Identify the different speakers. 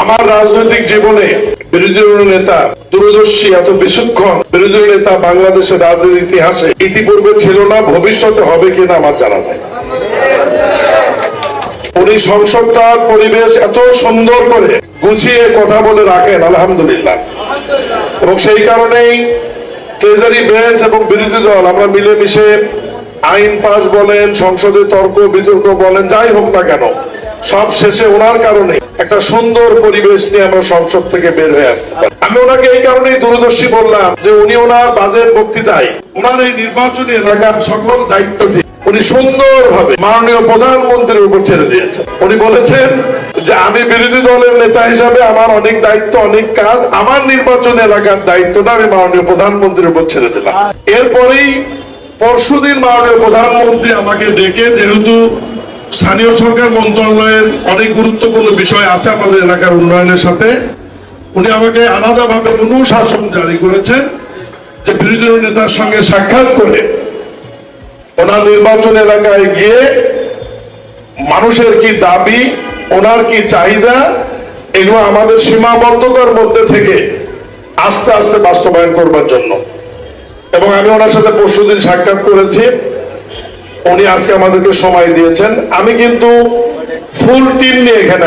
Speaker 1: আমার রাজনৈতিক জীবনে বিরোধী দলীয় নেতা দূরদর্শী এত বিচক্ষণ বিরোধী দলীয় নেতা বাংলাদেশের রাজনীতির ইতিহাসে ইতিপূর্বে ছিল না, ভবিষ্যতে হবে কিনা আমার জানা নাই। উনি সংসদটার পরিবেশ এত সুন্দর করে গুছিয়ে কথা বলে রাখেন, আলহামদুলিল্লাহ। এবং সেই কারণেই ট্রেজারি বেঞ্চ এবং বিরোধী দল আমরা মিলেমিশে আইন পাশ বলেন, সংসদে তর্ক বিতর্ক বলেন, যাই হোক না কেন, সব শেষে ওনার কারণে একটা সুন্দর পরিবেশ নিয়ে আমরা সংসদ থেকে বের হয়ে আসতে পারি। আমি ওনাকে এই কারণেই দূরদর্শী বললাম যে উনি ওনার বাজেট বক্তৃতায় ওনার এই নির্বাচনী এলাকার সকল দায়িত্বটি উনি সুন্দরভাবে মাননীয় প্রধানমন্ত্রীর উপর ছেড়ে দিয়েছেন। উনি বলেছেন যে আমি বিরোধী দলের নেতা হিসাবে আমার অনেক দায়িত্ব, অনেক কাজ, আমার নির্বাচন এলাকার দায়িত্বটা আমি মাননীয় প্রধানমন্ত্রীর উপর ছেড়ে দিলাম। এরপরেই পরশুদিন মাননীয় প্রধানমন্ত্রী আমাকে ডেকে, যেহেতু স্থানীয় সরকার মন্ত্রণালয়ের অনেক গুরুত্বপূর্ণ বিষয় আছে আমাদের এলাকার উন্নয়নের সাথে, উনি আমাকে আলাদাভাবে অনুশাসন জারি করেছেন যে বিরোধী নেতার সঙ্গে সাক্ষাৎ করে ওনার নির্বাচন এলাকায় গিয়ে মানুষের কি দাবি, ওনার কি চাহিদা, এগুলো আমাদের সীমাবদ্ধতার মধ্যে থেকে আস্তে আস্তে বাস্তবায়ন করবার জন্য। এবং আমি ওনার সাথে পরশুদিন সাক্ষাৎ করেছি, উনি আজকে আমাদেরকে সময় দিয়েছেন। আমি কিন্তু ফুল টিম নিয়ে এখানে